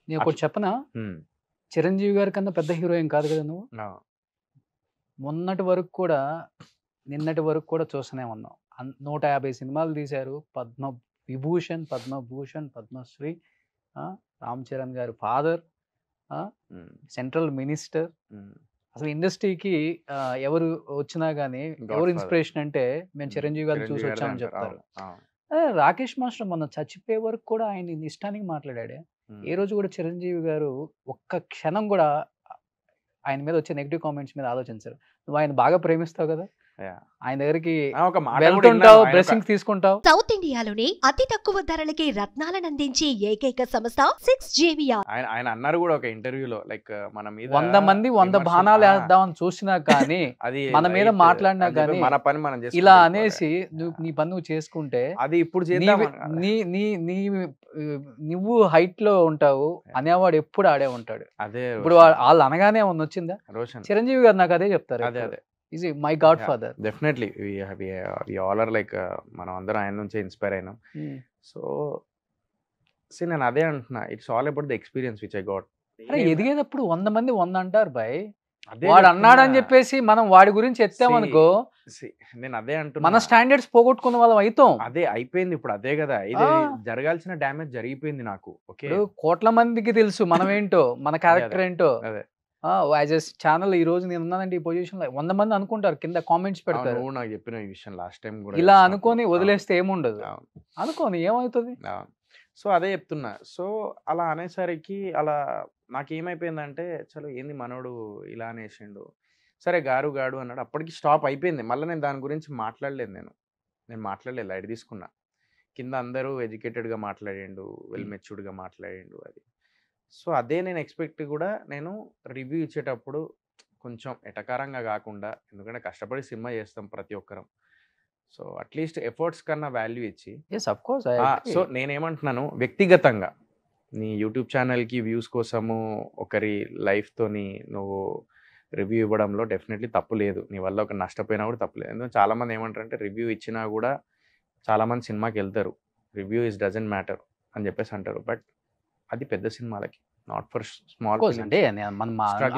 నేను ఒకటి చెప్పనా? చిరంజీవి గారి కన్నా పెద్ద హీరో ఏం కాదు కదా నువ్వు. మొన్నటి వరకు కూడా నిన్నటి వరకు కూడా చూస్తూనే ఉన్నాం. 150 సినిమాలు తీశారు. విభూషణ్, పద్మభూషణ్, పద్మశ్రీ, రామ్ చరణ్ గారి ఫాదర్, సెంట్రల్ మినిస్టర్. అసలు ఇండస్ట్రీకి ఎవరు వచ్చినా గానీ ఎవరు ఇన్స్పిరేషన్ అంటే మేము చిరంజీవి గారిని చూసి వచ్చామని చెప్తారు. రాకేష్ మాస్టర్ మొన్న చచ్చిపోయే వరకు కూడా ఆయన ఇష్టానికి మాట్లాడాడే. ఏ రోజు కూడా చిరంజీవి గారు ఒక్క క్షణం కూడా ఆయన మీద వచ్చే నెగిటివ్ కామెంట్స్ మీద ఆలోచించారు. నువ్వు ఆయన బాగా ప్రేమిస్తావు కదా, ఆయన దగ్గరికి వెళ్తుంటావు, బ్లెస్సింగ్స్ తీసుకుంటావు. సౌత్ ఇండియాలోని అతి తక్కువ ధరలకి రత్నాలను అందించే ఏకైక సంస్థ 6JVR. ఆయన అన్నారు కూడా ఒక ఇంటర్వ్యూలో, లైక్ మన మీద 100 మంది 100 బాణాలు వేద్దామని చూసినా కానీ అది మన మీద మాట్లాడినా కానీ మన పని మనం ఇలా అనేసి నీ పని నువ్వు చేసుకుంటే అది ఇప్పుడు నువ్వు హైట్ లో ఉంటావు అనేవాడు ఎప్పుడు ఆడే ఉంటాడు. అదే ఇప్పుడు వాళ్ళు అనగానే ఏమన్నా వచ్చిందా? చిరంజీవి గారు నాకు అదే చెప్తారు. అదే is my godfather. Definitely we all are like మనం అందరం ఆయన నుంచే ఇన్స్పైర్ అయినాం. సో నేను అదే అంటున్నా, it's all about the experience which I got. ఎదిగేటప్పుడు 100 మంది 100 అంటారు బాయ్. వాడు అన్నాడని చెప్పేసి మనం వాడి గురించి ఎత్తామనుకో, నేను అదే అంటున్నా, మన స్టాండర్డ్స్ పోగొట్టుకున్న వాళ్ళం అవుతాం. అదే అయిపోయింది ఇప్పుడు. అదే కదా, ఇది జరగాల్సిన డ్యామేజ్ జరిగిపోయింది నాకు. ఓకే, కోట్ల మందికి తెలుసు మనం ఏంటో, మన క్యారెక్టర్ ఏంటో. యాజ్ ఎ ఛానల్ ఈ రోజు నేను ఉన్నానంటే ఈ పొజిషన్ లో 100 మంది అనుకుంటారు, కింద కామెంట్స్ పెడతారు. నాకు చెప్పిన ఈ విషయం లాస్ట్ టైం కూడా ఇలా అనుకొని వదిలేస్తే ఏముండదు, అనుకోని ఏమవుతుంది. సో అదే చెప్తున్నా. సో అలా అనేసరికి అలా నాకేమైపోయిందంటే, చలో ఏంది మనోడు ఇలా అనేసిండు, సరే గాడు అన్నాడు. అప్పటికి స్టాప్ అయిపోయింది. మళ్ళీ నేను దాని గురించి మాట్లాడలేదు. నేను మాట్లాడలేదు, లైట్ తీసుకున్నా. కింద అందరూ ఎడ్యుకేటెడ్గా మాట్లాడిండు, వెల్ మెచ్యూర్డ్గా మాట్లాడిండు అది. సో అదే నేను ఎక్స్పెక్ట్ కూడా నేను రివ్యూ ఇచ్చేటప్పుడు కొంచెం ఎటకారంగా కాకుండా, ఎందుకంటే కష్టపడి సినిమా చేస్తాం ప్రతి ఒక్కరం. సో అట్లీస్ట్ ఎఫర్ట్స్ కన్నా వాల్యూ ఇచ్చి, సో నేనేమంటున్నాను, వ్యక్తిగతంగా నీ యూట్యూబ్ ఛానల్కి వ్యూస్ కోసము ఒకరి లైఫ్తోని నువ్వు రివ్యూ ఇవ్వడంలో డెఫినెట్లీ తప్పు లేదు. నీ వల్ల ఒక నష్టపోయినా కూడా తప్పు లేదు. ఎందుకంటే చాలామంది ఏమంటారంటే, రివ్యూ ఇచ్చినా కూడా చాలామంది సినిమాకి వెళ్తారు, రివ్యూ ఇస్ డజంట్ మ్యాటర్ అని చెప్పేసి అంటారు. బట్ అది పెద్ద సినిమాలకి, నాట్ ఫర్ స్మాల్. అంటే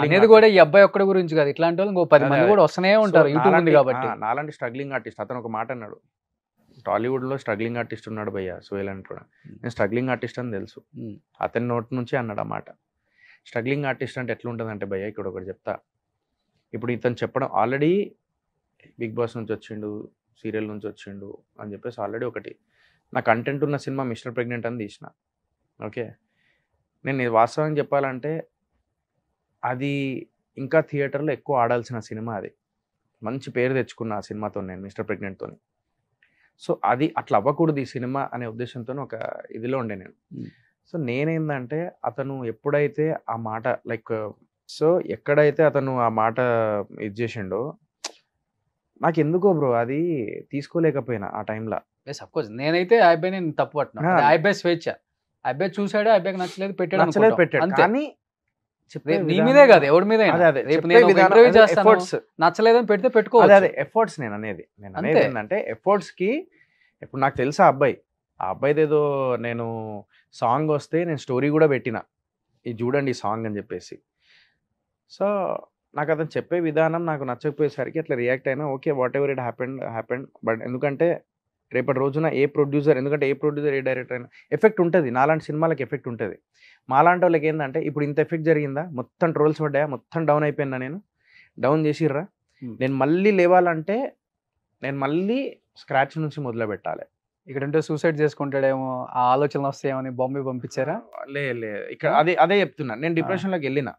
అనేది కూడా ఈ అబ్బాయి ఒక్కడి గురించి కాదు, ఇట్లాంటి వాళ్ళు ఇంకో 10 మంది కూడా వస్తూనే ఉంటారు యూట్యూబ్ ఉంది కాబట్టి. నాలాంటి స్ట్రగ్లింగ్ ఆర్టిస్ట్, అతను ఒక మాట అన్నాడు, టాలీవుడ్లో స్ట్రగ్లింగ్ ఆర్టిస్ట్ ఉన్నాడు భయ్య సోహెల్ అంటున్నా. నేను స్ట్రగ్లింగ్ ఆర్టిస్ట్ అని తెలుసు, అతని నోటి నుంచి అన్నాడు ఆ మాట. స్ట్రగ్లింగ్ ఆర్టిస్ట్ అంటే ఎట్లుంటుందంటే భయ్య, ఇక్కడ ఒకటి చెప్తా. ఇప్పుడు ఇతను చెప్పడం, ఆల్రెడీ బిగ్ బాస్ నుంచి వచ్చిండు, సీరియల్ నుంచి వచ్చిండు అని చెప్పేసి ఆల్రెడీ ఒకటి నా కంటెంట్ ఉన్న సినిమా మిస్టర్ ప్రెగ్నెంట్ అని తీసిన. ఓకే, నేను వాస్తవంగా చెప్పాలంటే అది ఇంకా థియేటర్లో ఎక్కువ ఆడాల్సిన సినిమా. అది మంచి పేరు తెచ్చుకున్న ఆ సినిమాతో నేను, మిస్టర్ ప్రెగ్నెంట్తో. సో అది అట్లా అవ్వకూడదు ఈ సినిమా అనే ఉద్దేశంతో ఒక ఇదిలో ఉండే నేను. సో నేనేందంటే, అతను ఎప్పుడైతే ఆ మాట లైక్, సో ఎక్కడైతే అతను ఆ మాట ఇది చేసిండో, నాకు ఎందుకో బ్రో అది తీసుకోలేకపోయినా ఆ టైంలో. సపోజ్ నేనైతే ఆ అబ్బాయి నేను తప్పు పట్టినా, ఆ అబ్బాయి స్వేచ్ఛ, ఆ అబ్బాయి చూసాడు, ఆ అబ్బాయికి నచ్చలేదు పెట్టాడు. కానీ నీ మీదే కాదు ఎవరి మీద, నచ్చలేదని పెడితే పెట్టుకో. అదే ఎఫర్ట్స్ నేను అనేది ఏంటంటే, ఎఫర్ట్స్ కి ఇప్పుడు నాకు తెలుసా ఆ అబ్బాయిది ఏదో నేను సాంగ్ వస్తే నేను స్టోరీ కూడా పెట్టిన, ఇది చూడండి ఈ సాంగ్ అని చెప్పేసి. సో నాకు అతను చెప్పే విధానం నాకు నచ్చకపోయేసరికి అట్లా రియాక్ట్ అయినా. Okay, what ever it happened. But ఎందుకంటే రేపటి రోజున ఏ ప్రొడ్యూసర్ ఏ డైరెక్టర్ అయినా ఎఫెక్ట్ ఉంటుంది, నాలాంటి సినిమాలకు ఎఫెక్ట్ ఉంటుంది. మాలాంటి వాళ్ళకి ఏంటంటే, ఇప్పుడు ఇంత ఎఫెక్ట్ జరిగిందా, మొత్తం ట్రోల్స్ పడ్డాయా, మొత్తం డౌన్ అయిపోయినా, నేను డౌన్ చేసిర్రా, నేను మళ్ళీ లేవాలంటే నేను మళ్ళీ స్క్రాచ్ నుంచి మొదలు పెట్టాలి. ఇక్కడంటే సూసైడ్ చేసుకుంటాడేమో ఆ ఆలోచనలు వస్తాయేమో బాంబే పంపించారా? లే ఇక్కడ అదే చెప్తున్నా. నేను డిప్రెషన్లోకి వెళ్ళిన,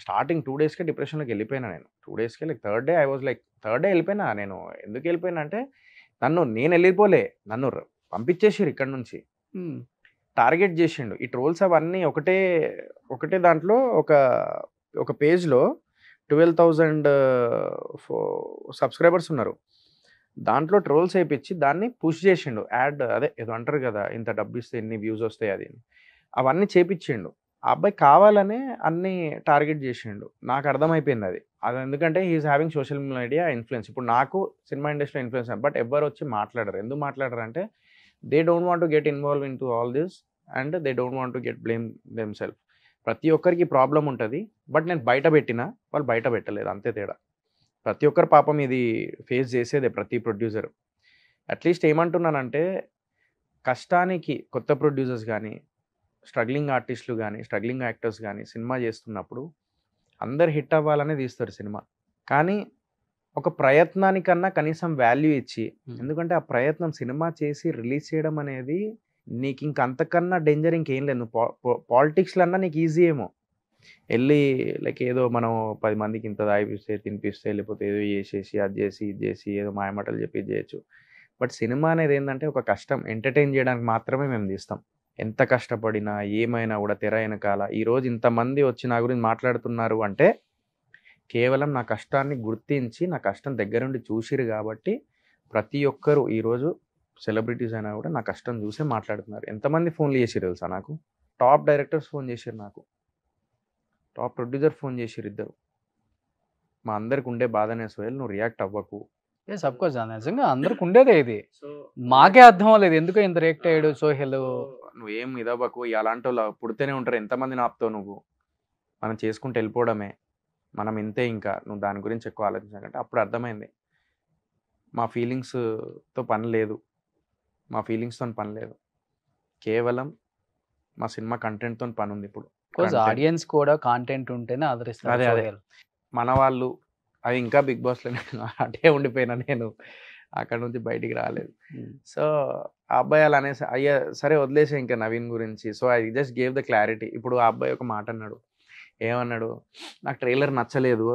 స్టార్టింగ్ 2 daysకే డిప్రెషన్లోకి వెళ్ళిపోయినా నేను. 2 daysకే లైక్ థర్డ్ డే వెళ్ళిపోయినా. నేను ఎందుకు వెళ్ళిపోయినా అంటే, నేను వెళ్ళిపోలే, నన్ను పంపించేసిర్రు ఇక్కడ నుంచి, టార్గెట్ చేసిండు. ఈ ట్రోల్స్ అవన్నీ ఒకటే దాంట్లో ఒక పేజ్లో 12,000 సబ్స్క్రైబర్స్ ఉన్నారు. దాంట్లో ట్రోల్స్ వేయించి దాన్ని పుష్ చేసిండు. యాడ్ అదే ఏదో అంటారు కదా, ఇంత డబ్బు ఇస్తే ఎన్ని వ్యూస్ వస్తాయి అది, అవన్నీ చేపించిండు. ఆ అబ్బాయి కావాలనే అన్ని టార్గెట్ చేసిండు. నాకు అర్థమైపోయింది అది ఎందుకంటే he is having social media influence. ఇప్పుడు నాకు సినిమా ఇండస్ట్రీలో ఇన్ఫ్లుయెన్స్, బట్ ఎవరు వచ్చి మాట్లాడరు. ఎందుకు మాట్లాడరు అంటే, they don't want to get involve in to all this and they don't want to get blame them self. ప్రతి ఒక్కరికి ప్రాబ్లం ఉంటుంది, బట్ నేను బయట పెట్టినా వాళ్ళు బయట పెట్టలేదు, అంతే తేడా. ప్రతి ఒక్కరు పాపం ఇది ఫేస్ చేసేదే ప్రతి ప్రొడ్యూసర్. అట్లీస్ట్ ఏమంటున్నానంటే కష్టానికి కొత్త ప్రొడ్యూసర్స్ కానీ, స్ట్రగ్లింగ్ ఆర్టిస్టులు కానీ, స్ట్రగ్లింగ్ యాక్టర్స్ కానీ సినిమా చేస్తున్నప్పుడు అందరు హిట్ అవ్వాలనే తీస్తారు సినిమా. కానీ ఒక ప్రయత్నానికన్నా కనీసం వాల్యూ ఇచ్చి, ఎందుకంటే ఆ ప్రయత్నం సినిమా చేసి రిలీజ్ చేయడం అనేది నీకు ఇంక అంతకన్నా డేంజర్ ఇంకేం లేదు. నువ్వు పాలిటిక్స్లో అన్నా నీకు ఈజీ ఏమో, వెళ్ళి లైక్ ఏదో మనం 10 మందికి ఇంత తాగిపిస్తే తినిపిస్తే, లేకపోతే ఏదో చేసేసి అది చేసి ఇది చేసి ఏదో మాయమాటలు చెప్పి ఇది చేయొచ్చు. బట్ సినిమా అనేది ఏంటంటే ఒక కష్టం, ఎంటర్టైన్ చేయడానికి మాత్రమే మేము తీస్తాం. ఎంత కష్టపడినా ఏమైనా కూడా తెర వెనకాల ఈరోజు ఇంతమంది వచ్చి నా గురించి మాట్లాడుతున్నారు అంటే కేవలం నా కష్టాన్ని గుర్తించి నా కష్టం దగ్గరుండి చూసిరు కాబట్టి ప్రతి ఒక్కరు ఈరోజు సెలబ్రిటీస్ అయినా కూడా నా కష్టం చూసే మాట్లాడుతున్నారు. ఎంతమంది ఫోన్లు చేసిరు తెలుసా నాకు, టాప్ డైరెక్టర్స్ ఫోన్ చేసిరు, నాకు టాప్ ప్రొడ్యూసర్ ఫోన్ చేసిరు ఇద్దరు. మా అందరికి ఉండే బాధనే సోహెల్ నువ్వు రియాక్ట్ అవ్వకు. ఎస్ అఫ్ కోర్స్ నిజంగా అందరికి ఉండేదే ఇది. మాకే అర్థం అవ్వలేదు ఎందుకు ఇంత రియాక్ట్ అయ్యాడు సోహెల్. నువ్వేం ఇదవ్వకు, అలాంటి వాళ్ళు పుడితేనే ఉంటారు, ఎంతమంది ఆపుతావు నువ్వు, మనం చేసుకుంటూ వెళ్ళిపోవడమే, మనం ఇంతే, ఇంకా నువ్వు దాని గురించి ఎక్కువ ఆలోచించాలంటే. అప్పుడు అర్థమైంది మా ఫీలింగ్స్తో పని లేదు, మా ఫీలింగ్స్తో పని లేదు, కేవలం మా సినిమా కంటెంట్తో పని ఉంది. ఇప్పుడు ఆడియన్స్ కూడా కాంటెంట్ ఉంటేనే ఆదరిస్తారు. అదే అదే మన వాళ్ళు అది ఇంకా బిగ్ బాస్లో అటే ఉండిపోయినా, నేను అక్కడ నుంచి బయటికి రాలేదు. సో ఆ అబ్బాయి అలా అనేసి అయ్యా సరే వదిలేసే ఇంకా నవీన్ గురించి. So I just gave the clarity. ఇప్పుడు ఆ అబ్బాయి ఒక మాట అన్నాడు, ఏమన్నాడు, నాకు ట్రైలర్ నచ్చలేదు,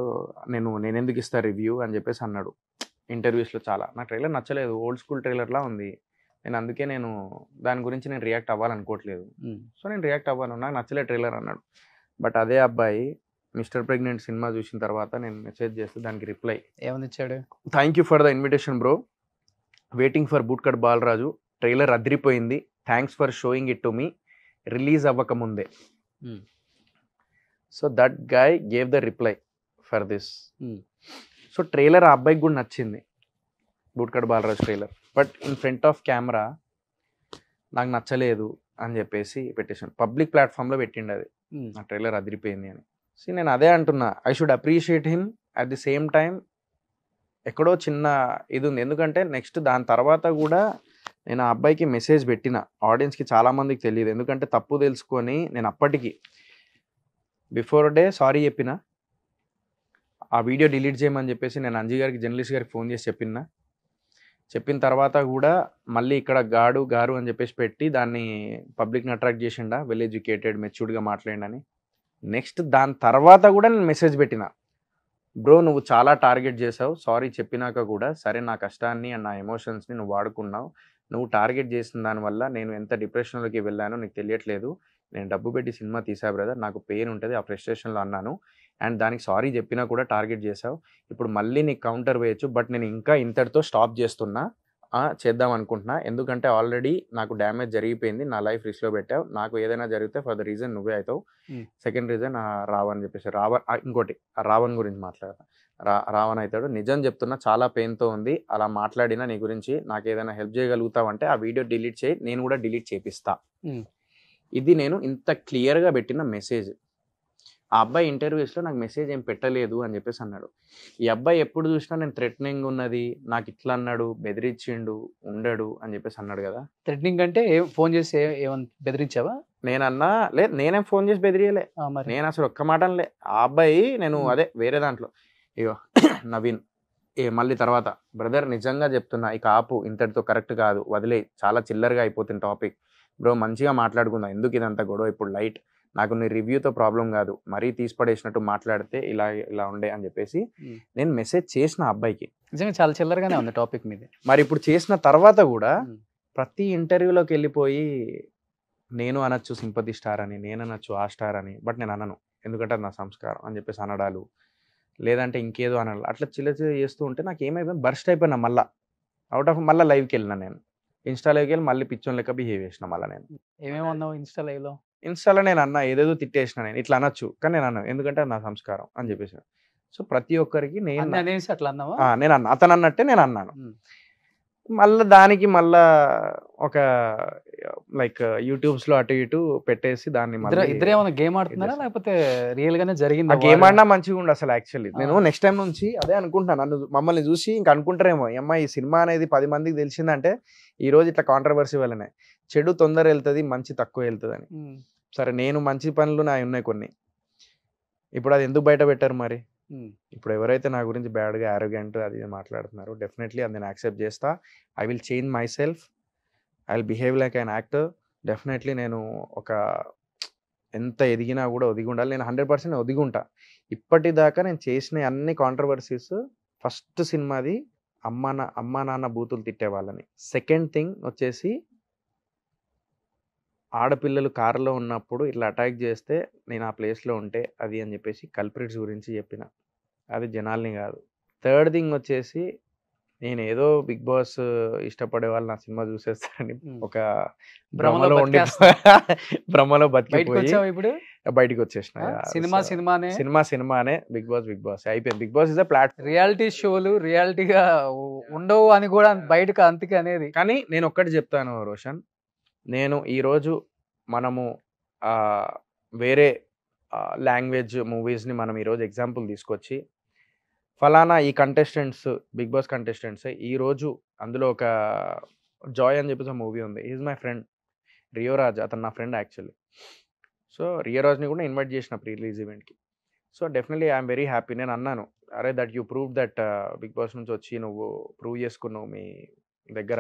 నేను ఎందుకు ఇస్తా రివ్యూ అని చెప్పేసి అన్నాడు ఇంటర్వ్యూస్లో. చాలా నాకు ట్రైలర్ నచ్చలేదు, ఓల్డ్ స్కూల్ ట్రైలర్లా ఉంది, అందుకే నేను దాని గురించి నేను రియాక్ట్ అవ్వాలనుకోవట్లేదు, సో నేను రియాక్ట్ అవ్వను, నాకు నచ్చలే ట్రైలర్ అన్నాడు. బట్ అదే అబ్బాయి మిస్టర్ ప్రెగ్నెంట్ సినిమా చూసిన తర్వాత నేను మెసేజ్ చేస్తే దానికి రిప్లై ఏమని ఇచ్చాడు, thank you for the invitation bro, waiting for bootcut Balaraju, trailer అదిరిపోయింది, thanks for showing it to me, release అవ్వకముందే. So that guy gave the reply for this. So trailer ఆ అబ్బాయికి కూడా నచ్చింది, bootcut Balaraju trailer, but in front of camera నాకు నచ్చలేదు అని చెప్పేసి పెట్టేసాను. పబ్లిక్ ప్లాట్ఫామ్లో పెట్టిండు అది, నా ట్రైలర్ అదిరిపోయింది అని. సో నేను అదే అంటున్నా, I should appreciate him. At the same time ఎక్కడో చిన్న ఇది ఉంది, ఎందుకంటే నెక్స్ట్ దాని తర్వాత కూడా నేను ఆ అబ్బాయికి మెసేజ్ పెట్టిన, ఆడియన్స్కి చాలామందికి తెలియదు, ఎందుకంటే తప్పు తెలుసుకొని నేను అప్పటికి బిఫోర్ డే సారీ చెప్పిన, ఆ వీడియో డిలీట్ చేయమని చెప్పేసి నేను అంజీ గారికి, జర్నలిస్ట్ గారికి ఫోన్ చేసి చెప్పిన తర్వాత కూడా మళ్ళీ ఇక్కడ గారు అని చెప్పేసి పెట్టి దాన్ని పబ్లిక్ని అట్రాక్ట్ చేసిండా, వెల్ ఎడ్యుకేటెడ్ మెచ్యూర్డ్గా మాట్లాడిండని. నెక్స్ట్ దాని తర్వాత కూడా నేను మెసేజ్ పెట్టిన, బ్రో నువ్వు చాలా టార్గెట్ చేసావు, సారీ చెప్పినాక కూడా సరే నా కష్టాన్ని అండ్ నా ఎమోషన్స్ని నువ్వు వాడుకున్నావు, నువ్వు టార్గెట్ చేసిన దానివల్ల నేను ఎంత డిప్రెషన్లోకి వెళ్ళానో నీకు తెలియట్లేదు, నేను డబ్బు పెట్టి సినిమా తీసా బ్రదర్, నాకు పెయిన్ ఉంటుంది, ఆ ఫ్రస్ట్రేషన్లో అన్నాను, అండ్ దానికి సారీ చెప్పినా కూడా టార్గెట్ చేసావు, ఇప్పుడు మళ్ళీ నీకు కౌంటర్ వేయచ్చు, బట్ నేను ఇంకా ఇంతటితో స్టాప్ చేద్దాం అనుకుంటున్నా, ఎందుకంటే ఆల్రెడీ నాకు డ్యామేజ్ జరిగిపోయింది, నా లైఫ్ రిస్క్లో పెట్టావు, నాకు ఏదైనా జరిగితే ఫర్ ద రీజన్ నువ్వే అవుతావు. సెకండ్ రీజన్ రావణ్ చెప్పేసి ఇంకోటి రావణ్ గురించి మాట్లాడతా, రావణ్ అవుతాడు, నిజం చెప్తున్నా చాలా పెయిన్తో ఉంది, అలా మాట్లాడినా నీ గురించి నాకు ఏదైనా హెల్ప్ చేయగలుగుతావంటే ఆ వీడియో డిలీట్ చేయి, నేను కూడా డిలీట్ చేపిస్తా. ఇది నేను ఇంత క్లియర్గా పెట్టిన మెసేజ్. ఆ అబ్బాయి ఇంటర్వ్యూస్లో నాకు మెసేజ్ ఏం పెట్టలేదు అని చెప్పేసి అన్నాడు. ఈ అబ్బాయి ఎప్పుడు చూసినా నేను థ్రెటనింగ్ ఉన్నది, నాకు ఇట్లా అన్నాడు, బెదిరించిండు, ఉండడు అని చెప్పేసి అన్నాడు కదా. థ్రెటనింగ్ అంటే ఫోన్ చేసి ఏమన్నా బెదిరించావా? నేనన్నా లేదు, నేనేం ఫోన్ చేసి బెదిరియలే, నేను అసలు ఒక్క మాట అనలే. ఆ అబ్బాయి నేను అదే వేరే దాంట్లో ఇగో నవీన్ మళ్ళీ తర్వాత బ్రదర్ నిజంగా చెప్తున్నా, ఇక ఆపు, ఇంతటితో కరెక్ట్ కాదు, వదిలే, చాలా చిల్లరగా అయిపోతుంది టాపిక్ బ్రో, మంచిగా మాట్లాడుకుందాం, ఎందుకు ఇదంతా గొడవ, ఇప్పుడు లైట్, నాకు నీ రివ్యూతో ప్రాబ్లం కాదు, మరీ తీసిపడేసినట్టు మాట్లాడితే ఇలా ఉండే అని చెప్పేసి నేను మెసేజ్ చేసిన అబ్బాయికి. నిజంగా చాలా చిల్లరగానే ఉంది టాపిక్ మీద. మరి ఇప్పుడు చేసిన తర్వాత కూడా ప్రతి ఇంటర్వ్యూలోకి వెళ్ళిపోయి నేను అనొచ్చు సింపతి స్టార్ అని, నేను అనొచ్చు ఆ స్టార్ అని, బట్ నేను అనను, ఎందుకంటే అది నా సంస్కారం అని చెప్పేసి అనడాలు, లేదంటే ఇంకేదో అనాలి, అట్లా చిల్ల చేస్తూ ఉంటే నాకు ఏమైపోయింది, బర్స్ట్ అయిపోయినా, మళ్ళీ అవుట్ ఆఫ్ మళ్ళీ లైవ్కి వెళ్ళినా, నేను ఇన్స్టా లైవ్కి వెళ్ళి మళ్ళీ పిచ్చోన్ లెక్క బిహేవ్ చేసిన. మళ్ళీ నేను ఏమేమన్నావు ఇన్స్టాలో నేను అన్నా, ఏదేదో తిట్టేసిన, నేను ఇట్లా అనొచ్చు కానీ నేను అన్నాను, ఎందుకంటే అది నా సంస్కారం అని చెప్పేసి. సో ప్రతి ఒక్కరికి నేను అనేసి అట్లా అన్నావా? నేను అన్నా, అతను అన్నట్టే నేను అన్నాను. మళ్ళీ దానికి మళ్ళా ఒక లైక్ యూట్యూబ్స్లో అటు ఇటు పెట్టేసి దాన్ని ఇద్దరు ఏమైనా గేమ్ ఆడుతున్నారా లేకపోతే రియల్ గానే జరిగింది గేమ్ ఆడినా మంచిగా ఉండు అసలు. యాక్చువల్లీ నేను నెక్స్ట్ టైం నుంచి అదే అనుకుంటున్నాను, నన్ను మమ్మల్ని చూసి ఇంకా అనుకుంటారేమో అమ్మా ఈ సినిమా అనేది 10 మందికి తెలిసిందంటే ఈ రోజు ఇట్లా కాంట్రవర్సీ వల్లనే చెడు తొందర వెళ్తుంది, మంచి తక్కువ వెళ్తుంది అని. సరే నేను మంచి పనులు నా ఉన్నాయి కొన్ని, ఇప్పుడు అది ఎందుకు బయట పెట్టారు మరి? ఇప్పుడు ఎవరైతే నా గురించి బ్యాడ్గా యారోగెంట్ అది మాట్లాడుతున్నారో డెఫినెట్లీ అది నేను యాక్సెప్ట్ చేస్తా. I will change my self, I will behave like an actor. Definitely నేను ఒక ఎంత ఎదిగినా కూడా ఒదిగి ఉండాలి. నేను 100% ఒదిగి ఉంటా. ఇప్పటిదాకా నేను చేసిన అన్ని కాంట్రవర్సీస్, ఫస్ట్ సినిమాది అమ్మా నాన్న బూతులు తిట్టేవాళ్ళని. సెకండ్ థింగ్ వచ్చేసి ఆడపిల్లలు కారులో ఉన్నప్పుడు ఇట్లా అటాక్ చేస్తే నేను ఆ ప్లేస్లో ఉంటే అది అని చెప్పేసి కల్ప్రిట్స్ గురించి చెప్పిన, అది జనాల్ని కాదు. థర్డ్ థింగ్ వచ్చేసి నేను ఏదో బిగ్ బాస్ ఇష్టపడే వాళ్ళు నా సినిమా చూసేస్తారని ఒక భ్రమలో ఉండి భ్రమలో బతికిపోయి ఇప్పుడు బయటకు వచ్చేసిన. సినిమానే, బిగ్ బాస్ అయిపోయింది. Bigg Boss is a platform. Reality షోలు రియాలిటీగా ఉండవు అని కూడా బయటకు అంతకే అనేది. కానీ నేను ఒక్కటి చెప్తాను రోషన్, నేను ఈరోజు మనము వేరే లాంగ్వేజ్ మూవీస్ని మనం ఈరోజు ఎగ్జాంపుల్ తీసుకొచ్చి ఫలానా ఈ కంటెస్టెంట్స్ బిగ్ బాస్ కంటెస్టెంట్స్ ఈరోజు అందులో ఒక జాయ్ అని చెప్పేసి మూవీ ఉంది, is my friend Rio Raj, అతను నా ఫ్రెండ్ యాక్చువల్లీ. సో రియో రాజ్ని కూడా ఇన్వైట్ చేసిన ప్రీ రిలీజ్ ఈవెంట్కి. So definitely I'm very happy. నేను అన్నాను, అరే that you prove that Bigg Boss నుంచి వచ్చి నువ్వు ప్రూవ్ చేసుకున్నావు మీ దగ్గర